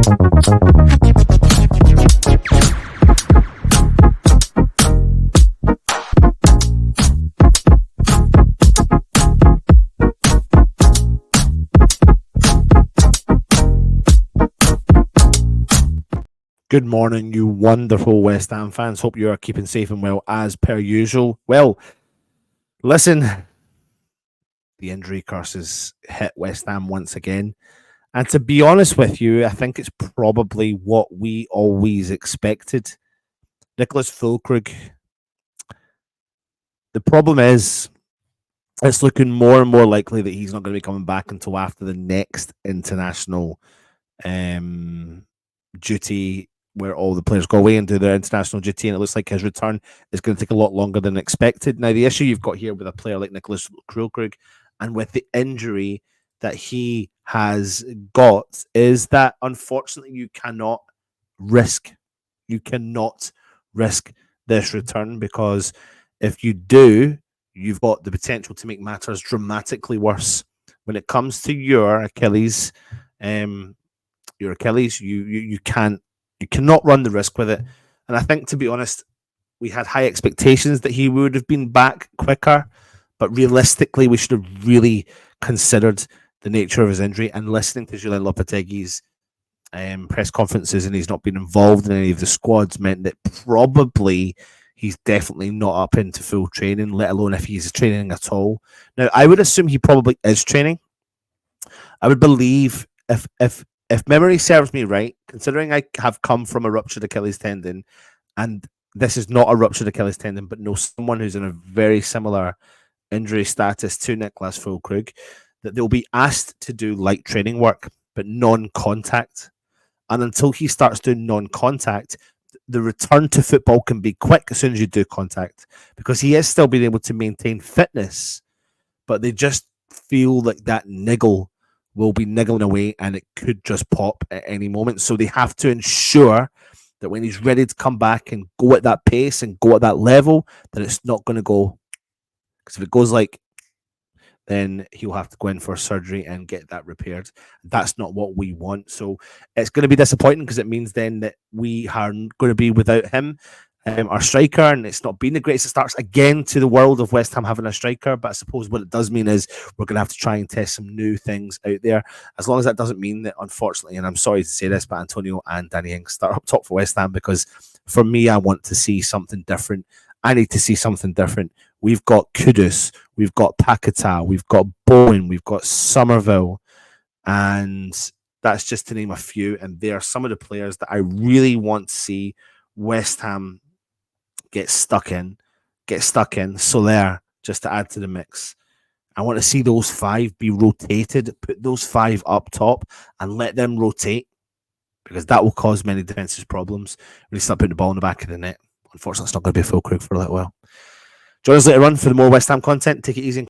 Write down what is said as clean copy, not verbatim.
Good morning, you wonderful West Ham fans. Hope you are keeping safe and well as per usual. Well, listen, the injury curses hit West Ham once again. And to be honest with you, I think it's probably what we always expected. Nicholas Fullkrug. The problem is, it's looking more and more likely that he's not going to be coming back until after the next international duty, where all the players go away and do their international duty, and it looks like his return is going to take a lot longer than expected. Now, the issue you've got here with a player like Nicholas Fullkrug and with the injury that he has got is that, unfortunately, you cannot risk this return, because if you do, you've got the potential to make matters dramatically worse. When it comes to your Achilles, you cannot run the risk with it. And I think, to be honest, we had high expectations that he would have been back quicker, but realistically, we should have really considered the nature of his injury. And listening to Julian Lopetegui's press conferences, and he's not been involved in any of the squads, meant that probably he's definitely not up into full training, let alone if he's training at all. Now, I would assume he probably is training. I would believe, if memory serves me right, considering I have come from a ruptured Achilles tendon, and this is not a ruptured Achilles tendon, but know someone who's in a very similar injury status to Nicholas Fullkrug, that they'll be asked to do light training work, but non-contact. And until he starts doing non-contact, the return to football can be quick as soon as you do contact, because he is still being able to maintain fitness, but they just feel like that niggle will be niggling away and it could just pop at any moment. So they have to ensure that when he's ready to come back and go at that pace and go at that level, that it's not going to go. Because if it goes like, then he'll have to go in for surgery and get that repaired. That's not what we want. So it's going to be disappointing, because it means then that we are going to be without him, our striker, and it's not been the greatest of starts again to the world of West Ham having a striker. But I suppose what it does mean is we're going to have to try and test some new things out there. As long as that doesn't mean that, unfortunately, and I'm sorry to say this, but Antonio and Danny Ings start up top for West Ham, because for me, I want to see something different. I need to see something different. We've got Kudus, we've got Paquetá, we've got Bowen, we've got Somerville, and that's just to name a few. And they are some of the players that I really want to see West Ham get stuck in. Soler, just to add to the mix. I want to see those five be rotated, put those five up top and let them rotate, because that will cause many defensive problems when you start putting the ball in the back of the net. Unfortunately, it's not going to be a Fullkrug for a little while. Join us later on for the more West Ham content. Take it easy.